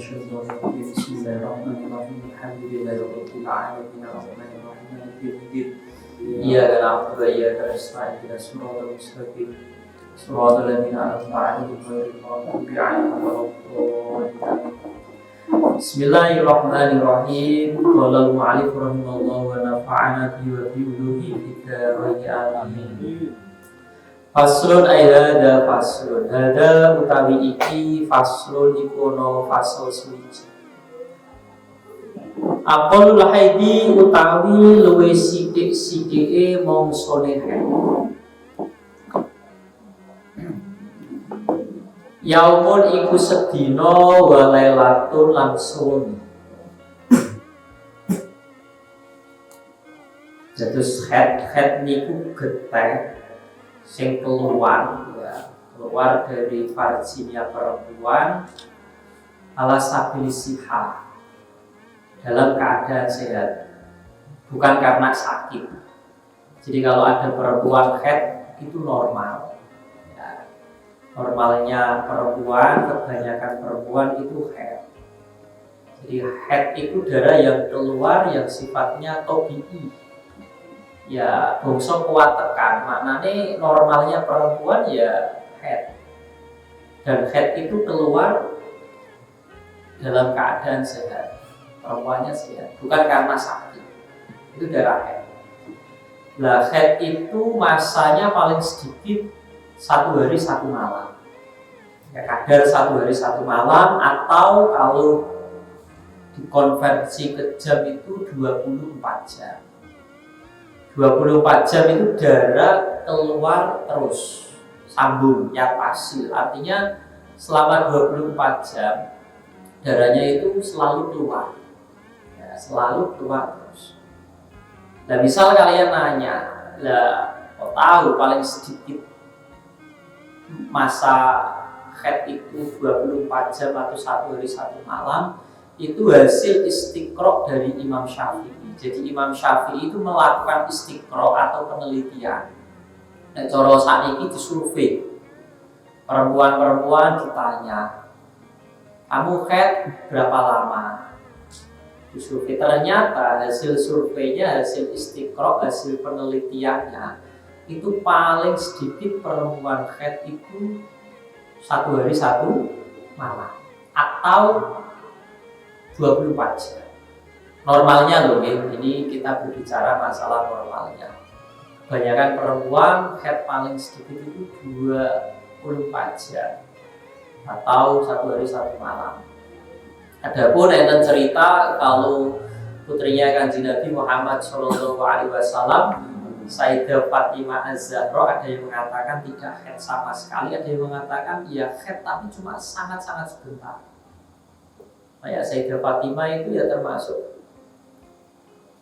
الشيطان الرجيم بسم الله الرحمن الرحيم الحمد لله رب العالمين الرحمن الرحيم مالك يوم الدين إياك نعبد وإياك نستعين اهدنا الصراط المستقيم صراط الذين أنعمت عليهم غير المغضوب عليهم ولا الضالين بسم الله الرحمن الرحيم قال المؤلف رحمه الله ونفعنا به وبعلومه في الدارين آمين. Faslun ayada faslun hada utawi iki faslun ikono fasal suci. Aqalul haidi utawi luwih sithik-sithike mongsone haid. Yaumun iku sedina wa lailatun lan suwengi. Dados haid niku getih sing keluar dari farjinya perempuan ala sabil siha dalam keadaan sehat, bukan karena sakit. Jadi kalau ada perempuan haid itu normal ya. Normalnya perempuan, kebanyakan perempuan itu haid. Jadi haid itu darah yang keluar yang sifatnya tabi'i, ya bangsa kuat tekan, maknanya normalnya perempuan ya haid, dan haid itu keluar dalam keadaan sehat, perempuannya sehat, bukan karena sakit, itu darah haid. Nah haid itu masanya paling sedikit 1 hari 1 malam, ya kadar 1 hari 1 malam, atau kalau dikonversi ke jam itu 24 jam. 24 jam itu darah keluar terus, sambung, ya pasil. Artinya selama 24 jam darahnya itu selalu keluar ya, selalu keluar terus. Nah misal kalian nanya, lah kok tahu paling sedikit masa haid itu 24 jam atau 1 hari 1 malam? Itu hasil istiqra dari Imam Syafi'i. Jadi Imam Syafi'i itu melakukan istiqra atau penelitian. Nah, cara sakniki disurvei. Perempuan-perempuan ditanya, "Kamu haid berapa lama?" Disurvei. Ternyata hasil surveinya, hasil istiqra, hasil penelitiannya itu paling sedikit perempuan haid itu 1 hari 1 malam atau 24 jam. Normalnya loh, ini kita berbicara masalah normalnya. Kebanyakan perempuan haid paling sedikit itu 24 jam atau 1 hari 1 malam. Adapun enten cerita kalau putrinya Kanjeng Nabi Muhammad SAW, Sayyidah Fatimah Az-Zahra, ada yang mengatakan tidak haid sama sekali, ada yang mengatakan ya haid tapi cuma sangat-sangat sebentar. Kayak Sayyidah Fatimah itu ya termasuk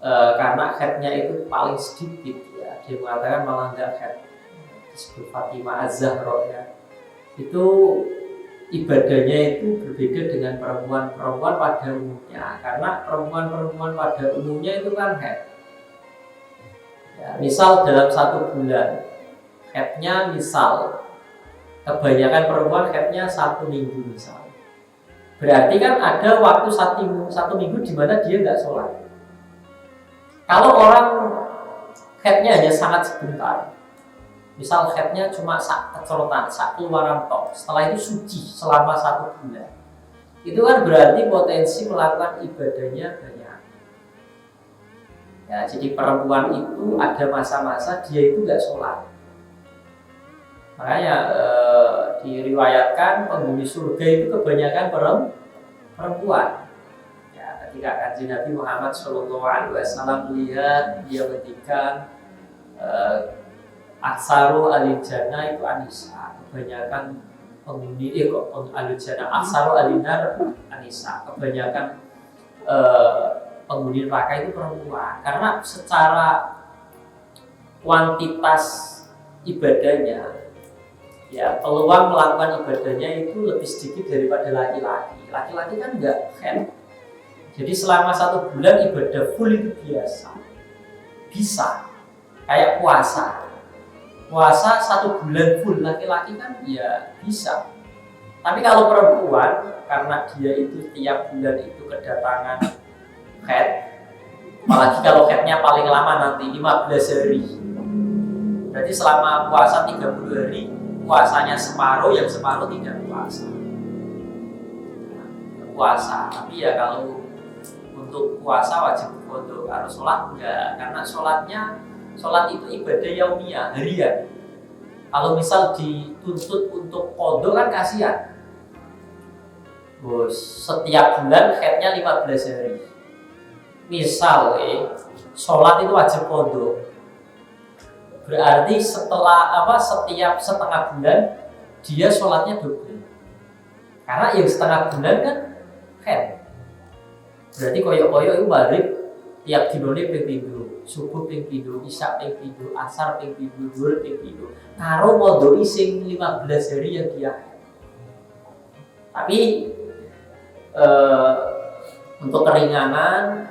karena haidnya itu paling sedikit ya, dia mengatakan malah nggak haid, disebut Fatimah Az-Zahra ya. Itu ibadahnya itu berbeda dengan perempuan-perempuan pada umumnya, karena perempuan-perempuan pada umumnya itu kan haid ya, misal dalam 1 bulan haidnya, misal kebanyakan perempuan haidnya 1 minggu misal, berarti kan ada waktu 1 minggu di mana dia nggak sholat. Kalau orang haidnya hanya sangat sebentar, misal haidnya cuma sak kecorotan, sak keluaran tok, setelah itu suci selama 1 bulan, itu kan berarti potensi melakukan ibadahnya banyak. Ya, jadi perempuan itu ada masa-masa dia itu nggak sholat. Makanya diriwayatkan penghuni surga itu kebanyakan perempuan. Ketika Kanjeng Nabi Muhammad SAW melihat, dia menghentikan aksaru alil jannah itu anisa, kebanyakan penghuni alil jannah, aksaru alinar anisa, kebanyakan penghuni neraka itu perempuan, karena secara kuantitas ibadahnya ya, peluang melakukan ibadahnya itu lebih sedikit daripada laki-laki. Laki-laki kan enggak haid. Jadi selama 1 bulan ibadah full itu biasa, bisa kayak puasa 1 bulan full, laki-laki kan ya bisa. Tapi kalau perempuan, karena dia itu tiap bulan itu kedatangan haid, apalagi kalau haidnya paling lama nanti 15 hari. Berarti selama puasa 30 hari, puasanya separuh, yang separuh tidak puasa. Tapi ya kalau untuk puasa wajib qadha, kalau sholat enggak, karena sholat itu ibadah yaumiyah, harian. Kalau misal dituntut untuk qadha kan kasihan. Bos, setiap bulan haidnya 15 hari. Misal sholat itu wajib qadha. Berarti setiap setengah bulan dia sholatnya double. Karena yang setengah bulan kan haid. Berarti koyok-koyok itu maghrib tiap dinone ping 7, subuh ping 7, isya ping 7, asar ping 7, zuhur ping 7. Karo qadha sing 15 hari yang dia haid. Tapi untuk keringanan,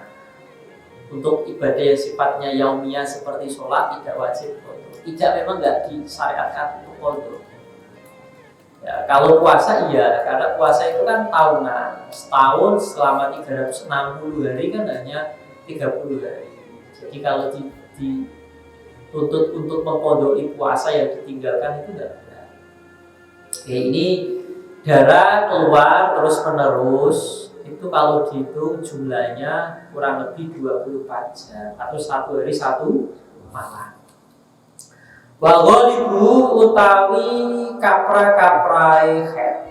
untuk ibadah yang sifatnya yaumiyah seperti sholat tidak wajib qadha. Tidak, memang nggak disyariatkan untuk qadha. Ya, kalau puasa iya, karena puasa itu kan tahunan. Setahun selama 360 hari kan hanya 30 hari. Jadi kalau dituntut untuk mengqadha'i puasa yang ditinggalkan itu enggak benar. Oke, ini darah keluar terus menerus itu kalau dihitung jumlahnya kurang lebih 24 jam atau 1 hari 1 malam. Wa ghalibu utawi kapra-kaprai haid.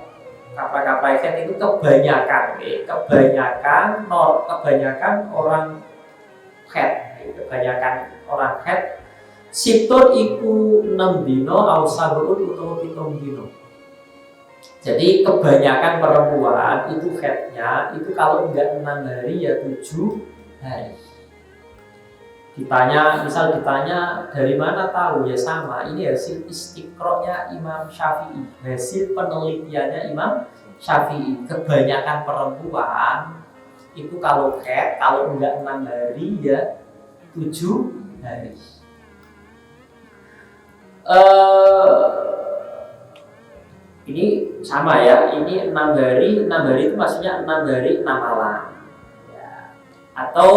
Kapra-kaprai haid itu kebanyakan orang haid. Kebanyakan orang haid situn iku 6 dino au sabun utawa 7 dino. Jadi kebanyakan perempuan itu haidnya itu kalau enggak 6 hari ya 7 hari. Ditanya dari mana tahu, ya sama, ini hasil istiqro'nya Imam Syafi'i, hasil penelitiannya Imam Syafi'i. Kebanyakan perempuan itu kalau haid, kalau enggak 6 hari ya 7 hari. Ini sama ya, ini 6 hari itu maksudnya 6 hari 6 malam ya. Atau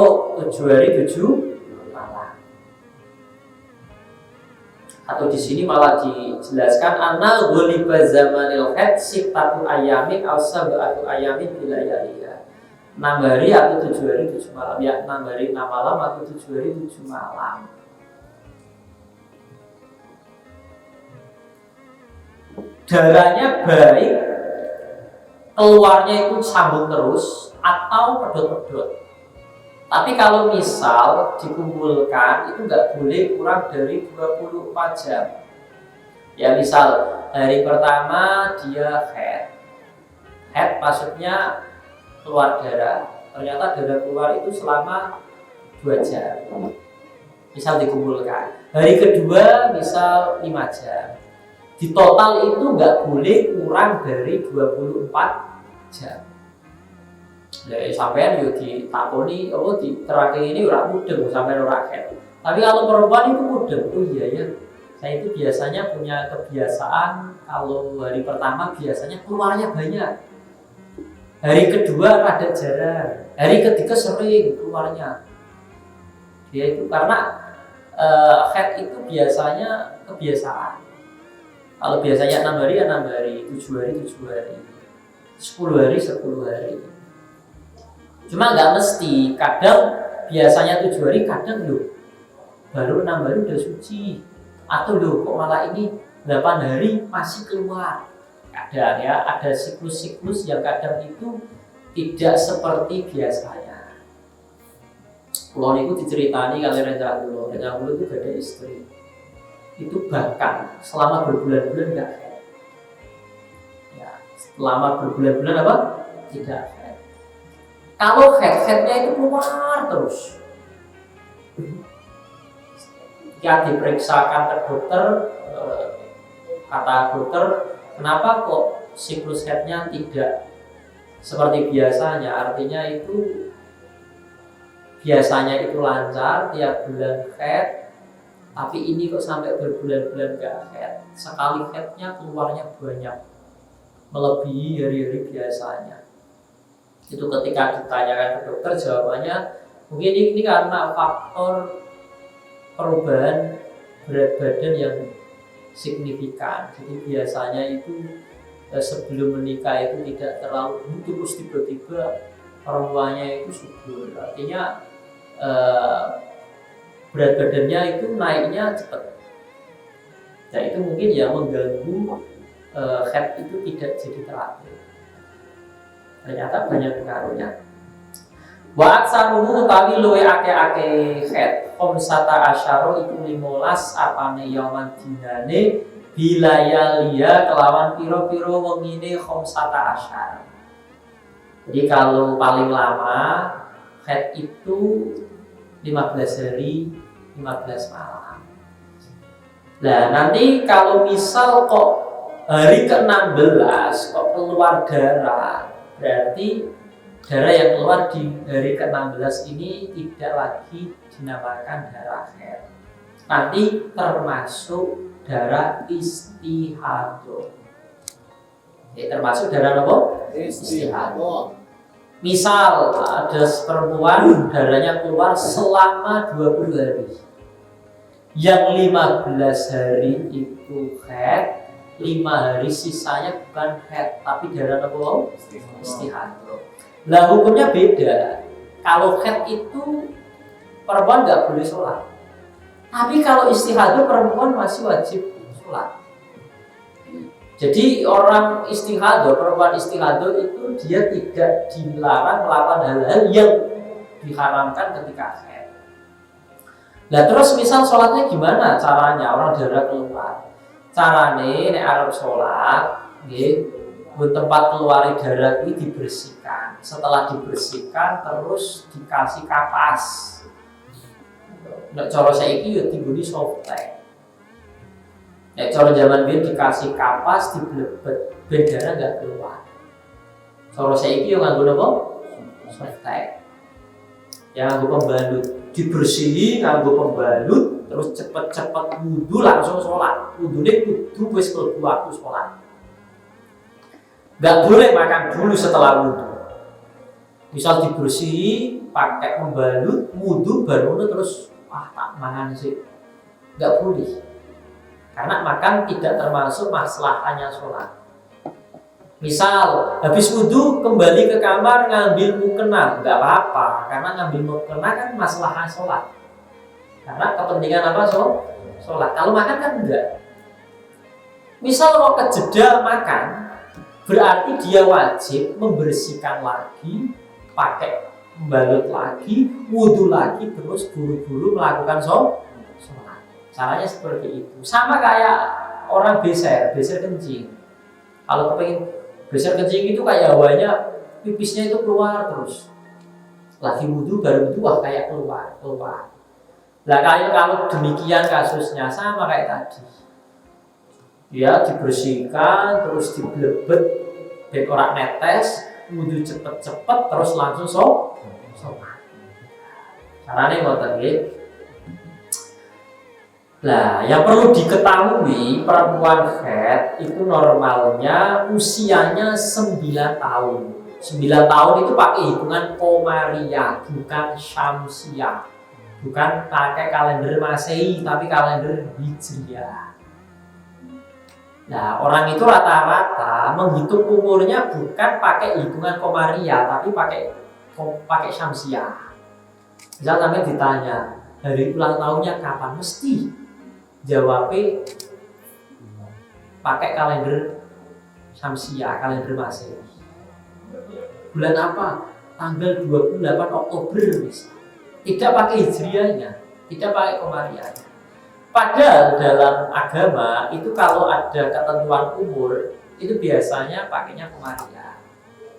7 hari 7 malam. Atau di sini malah dijelaskan anna ghaliba zamanil haid sittatu ayamin aw sab'atu ayamin bila yaliha. 6 hari atau 7 hari 7 malam ya, 6 hari 6 malam atau 7 hari 7 malam. Darahnya baik, keluarnya itu sambung terus atau pedot-pedot. Tapi kalau misal dikumpulkan itu nggak boleh kurang dari 24 jam. Ya misal hari pertama dia haid maksudnya keluar darah. Ternyata darah keluar itu selama 2 jam. Misal dikumpulkan. Hari kedua misal 5 jam. Di total itu nggak boleh kurang dari 24 jam. Jadi sampean yo ditakoni, diterangke ini ora mudeng sampean ora haid. Tapi kalau perempuan itu mudeng. Oh iya ya. Saya itu biasanya punya kebiasaan kalau hari pertama biasanya keluarnya banyak. Hari kedua rada jarang. Hari ketiga sering keluarnya. Dia itu karena haid itu biasanya kebiasaan. Kalau biasanya 6 hari ya 6 hari, 7 hari 7 hari, 10 hari 10 hari. Cuma nggak mesti, kadang biasanya 7 hari, kadang baru 6 hari udah suci. Atau kok malah ini 8 hari masih keluar. Kadang ya, ada siklus-siklus yang kadang itu tidak seperti biasanya. Kalau itu diceritani kalau Reza Kulo itu gak ada istri. Itu bahkan selama berbulan-bulan enggak haid. Ya, selama berbulan-bulan apa? Tidak haid. Kalau haidnya itu keluar terus. Jika diperiksakan ke dokter, kata dokter, kenapa kok siklus haidnya tidak seperti biasanya? Artinya itu biasanya itu lancar tiap bulan haid. Tapi ini kok sampai berbulan-bulan gak haid. Sekali haidnya keluarnya banyak. melebihi hari-hari biasanya. Itu ketika ditanyakan ke dokter, jawabannya mungkin ini karena faktor perubahan berat badan yang signifikan. Jadi biasanya itu sebelum menikah itu tidak terlalu terus tiba-tiba orang tuanya itu subur. Artinya berat badannya itu naiknya cepat. Nah itu mungkin ya mengganggu head itu tidak jadi teratur. Ternyata banyak pengaruhnya. Wa aksaruhu utawi luwe ake-ake head khamsata asyara iku 15 apane yaman dinane bilayalia kelawan piro-piro wengine khamsata asyara. Jadi kalau paling lama head itu 15 hari 15 malam. Nah nanti kalau misal kok hari ke-16 kok keluar darah, berarti darah yang keluar di hari ke-16 ini tidak lagi dinamakan darah haid. Nanti termasuk darah istihadah. Termasuk darah apa? Istihadah. Misal ada perempuan darahnya keluar selama 20 hari. Yang 15 hari itu haid, 5 hari sisanya bukan haid tapi darah apa? Istihadah. Nah hukumnya beda. Kalau haid itu perempuan nggak boleh sholat. Tapi kalau istihadah perempuan masih wajib sholat. Jadi orang istihadah, perempuan istihadah itu dia tidak dilarang melakukan hal-hal yang diharamkan ketika haid. Nah terus misal sholatnya gimana caranya? Orang darah keluar. Caranya nek arep sholat, nggih, tempat keluar darah ini dibersihkan. Setelah dibersihkan terus dikasih kapas. Nek cara saiki yo tingguni softtek. Nek cara zaman biyen dikasih kapas diblebet ben darah enggak keluar. Cara saiki yo nganggo napa? Softtek. Ya nganggo pembalut, dibersihi nganggo pembalut terus cepet-cepet wudu langsung sholat. Wudune kudu wis mlebu waktu sholat. Enggak boleh makan dulu setelah wudu. Misal dibersihi pakai pembalut, wudu baru terus tak mangan sih. Enggak boleh. Karena makan tidak termasuk maslahannya sholat. Misal habis wudu kembali ke kamar ngambil mukena, enggak apa-apa. Karena ngambil mukena kan maslahan sholat. Karena kepentingan apa? Sholat. Kalau makan kan enggak. Misal mau kejeda makan, berarti dia wajib membersihkan lagi, pakai membalut lagi, wudu lagi, terus buru-buru melakukan sholat. Caranya seperti itu. Sama kayak orang beser kencing. Kalau kepengen beser kencing itu kayak hawanya pipisnya itu keluar terus. Lagi wudu baru wudu kayak keluar. Nah kalau demikian kasusnya sama kayak tadi. Ya dibersihkan terus diblebet dekorak netes, wudu cepet-cepet terus langsung sholat. Caranya ngoten nggih. Nah, yang perlu diketahui perempuan haid itu normalnya usianya 9 tahun. 9 tahun itu pakai hitungan Komariah, bukan Syamsiah. Bukan pakai kalender Masehi, tapi kalender Hijriah. Nah, orang itu rata-rata menghitung umurnya bukan pakai hitungan Komariah, tapi pakai Syamsiah. Misal sampai ditanya, hari ulang tahunnya kapan? Mesti jawabnya pakai kalender Syamsiah, kalender Masehi. Bulan apa? Tanggal 28 Oktober misalnya. Tidak pakai hijriahnya, tidak pakai komariahnya. Padahal dalam agama itu kalau ada ketentuan umur itu biasanya pakainya komariah.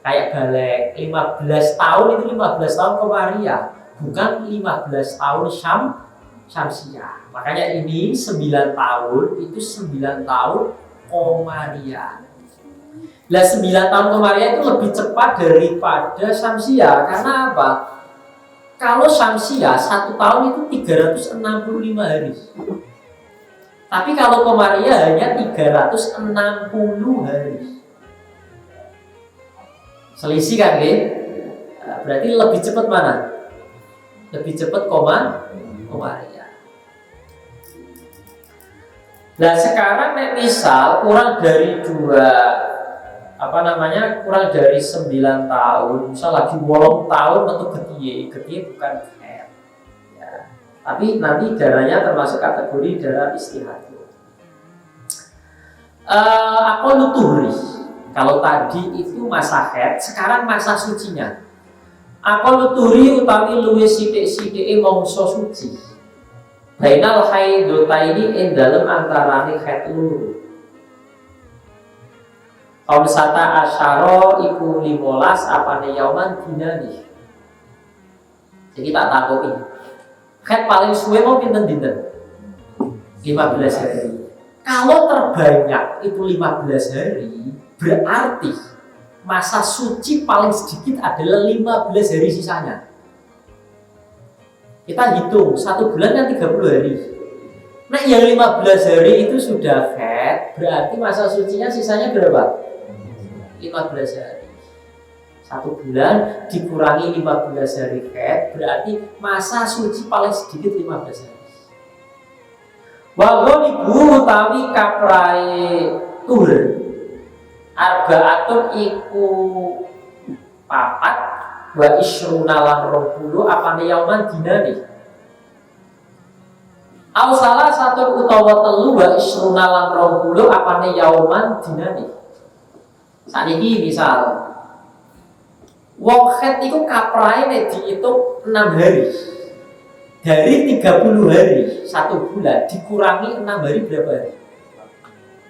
Kayak balik 15 tahun itu 15 tahun komariah, bukan 15 tahun Syamsiah. Makanya ini 9 tahun itu 9 tahun Komariah. Nah 9 tahun Komariah itu lebih cepat daripada Syamsiah. Karena apa? Kalau Syamsiah 1 tahun itu 365 hari. Tapi kalau Komariah hanya 360 hari. Selisih kan nggih? Berarti lebih cepat mana? Lebih cepat koma ya. Nah sekarang misal kurang dari kurang dari 9 tahun, misal lagi 8 tahun metu getiye bukan haid ya. Tapi nanti darahnya termasuk kategori darah istihadah. Aqallu tuhri. Kalau tadi itu masa haid, sekarang masa sucinya. Aqallu tuhri utawi luwih sithik-sithike mangsa suci. Bainal haidotaini ing dalem antarane haid loro. Khamsata asyara iku 15 apane yauman dinani. Jadi tak takoki. Haid paling suwe mau pinten dinten? 15 hari. Kalau terbanyak itu 15 hari, berarti masa suci paling sedikit adalah 15 hari sisanya. Kita hitung, 1 bulan kan 30 hari. Nah yang 15 hari itu sudah haid, berarti masa sucinya sisanya berapa? 15 hari. 1 bulan dikurangi 15 hari haid, berarti masa suci paling sedikit 15 hari. Wa ghalibu utawi kaprae tur arbaatun iku papat wa isruna lan 20 apane yauman dinane. Au salah satu utawa telu wa isruna lan 20 apane yauman dinane. Saniki misal wong haid iku kaprae nek diitung 6 hari. Dari 30 hari 1 bulan dikurangi 6 hari berapa hari?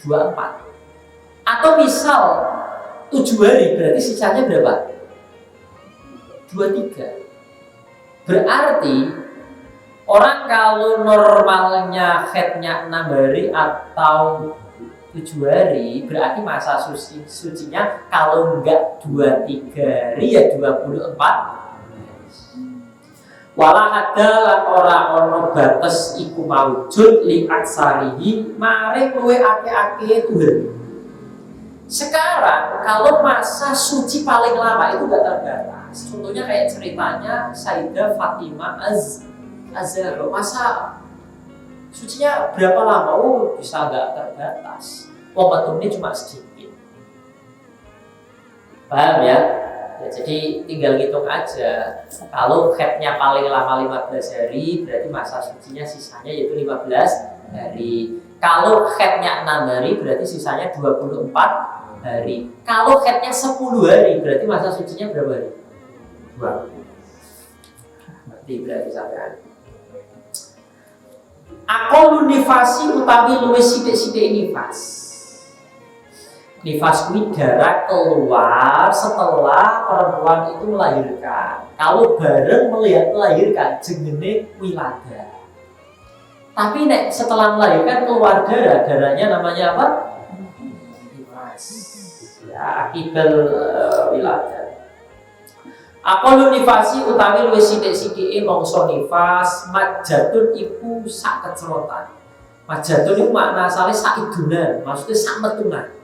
24. Atau misal 7 hari berarti sisanya berapa? 23. Berarti orang kalau normalnya haidnya 6 hari atau 7 hari berarti masa sucinya kalau enggak 23 hari ya 24. Walah ada lan ora ono batas iku maujud li aksarihi maring luwe ake-ake Tuhan. Sekarang kalau masa suci paling lama itu gak terbatas. Contohnya kayak ceritanya Sayyidah Fatimah Az-Zahra. Masa sucinya berapa lama? Oh bisa gak terbatas. Momentumnya cuma sedikit. Paham ya? Ya, jadi tinggal hitung aja. Kalau haidnya paling lama 15 hari, berarti masa sucinya sisanya yaitu 15 hari. Kalau haidnya 6 hari, berarti sisanya 24 hari. Kalau haidnya 10 hari, berarti masa sucinya berapa hari? 20. Berarti sampean. Aqallu nifasi utawi luwih sithik-sithik nifas. Nifas kuwi darah keluar setelah perempuan itu melahirkan. Kalau bareng melihat melahirkan jenenge wiladah. Tapi nek setelah melahirkan keluar darahnya namanya apa? Nifas. Ya, akibat wiladah. Aqallu nifasi utawi luwih sithik-sithike mangsa nifas majatun iku sak kecerotan. Majatun iku makna asale sak idunan, maksudnya sak metunan.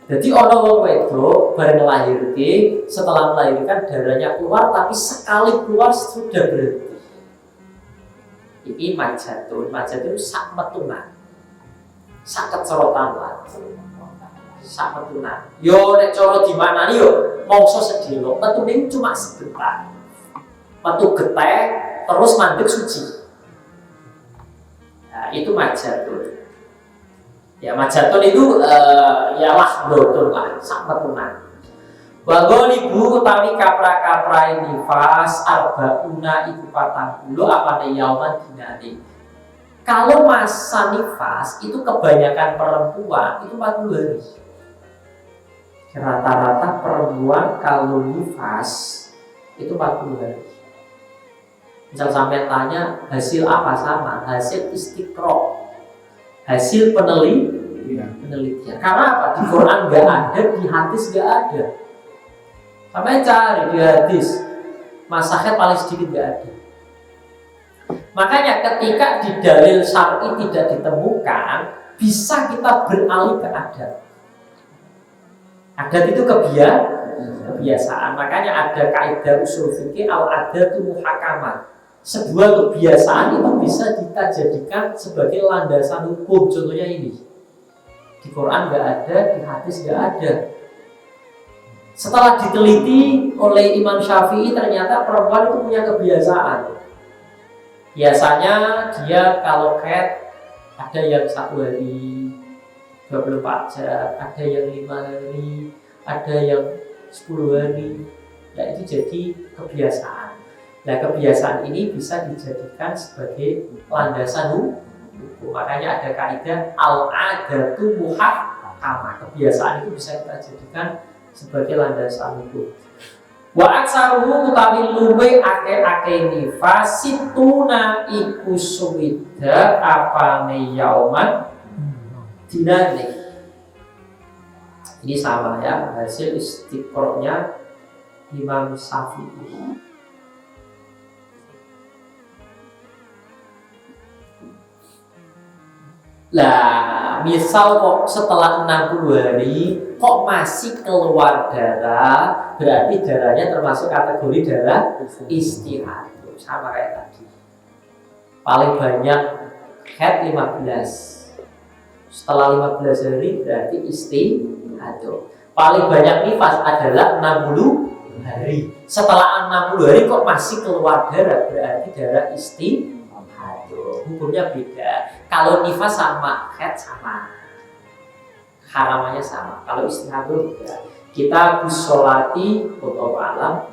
Jadi orang wong wedok bareng melahirkan, setelah melahirkan darahnya keluar, tapi sekali keluar sudah berhenti. Ini majatun sak metunan, sak kecerotan lah, sak metunan. Yo nek coro di mana nih yo, mongso sedilo, metunin cuma sebentar, metu geteh terus mandek suci. Nah, itu majatun. Ya majatun itu ya lahdotun lah, sak metunan. Wa ghalibu utawi kapra-kapra nifas arbauna iku 40 apane yauman dinane. Kalau masa nifas itu kebanyakan perempuan itu 40 hari. Rata-rata perempuan kalau nifas itu 40 hari. Misal sampai tanya hasil apa sama, hasil istiqra. Hasil penelitian. Karena apa? Di Quran nggak ada, di hadis nggak ada. Sampai cari di hadis, masa haid paling sedikit nggak ada. Makanya ketika di dalil syar'i tidak ditemukan, bisa kita beralih ke adat. Adat itu kebiasaan. Makanya ada kaidah usul fikih al-adatu muhakamah. Sebuah kebiasaan itu bisa kita jadikan sebagai landasan hukum. Contohnya ini, di Quran nggak ada, di hadis nggak ada. Setelah diteliti oleh Imam Syafi'i, ternyata perempuan itu punya kebiasaan. Biasanya dia kalau haid ada yang 1 hari 24 jam, ada yang 5 hari, ada yang 10 hari. Ya itu jadi kebiasaan. Nah kebiasaan ini bisa dijadikan sebagai landasan hukum. Makanya ada kaidah al-adatu muhakkamah. Kebiasaan itu bisa kita jadikan sebagai landasan hukum. Wa aksaruhu utawi luwe ake-ake nifasituna iku suwida apane yauman dinane. Ini sama ya, hasil istiqrohnya Imam Syafi'i. Lah, misal kok setelah 60 hari kok masih keluar darah, berarti darahnya termasuk kategori darah istihad. Sama kayak tadi. Paling banyak haid 15. Setelah 15 hari berarti istihad. Paling banyak nifas adalah 60 hari. Setelah 60 hari kok masih keluar darah, berarti darah istihad. Hukumnya beda. Kalau nifas sama, haid sama, haramannya sama. Kalau istihad beda. Kita bisolati atau alam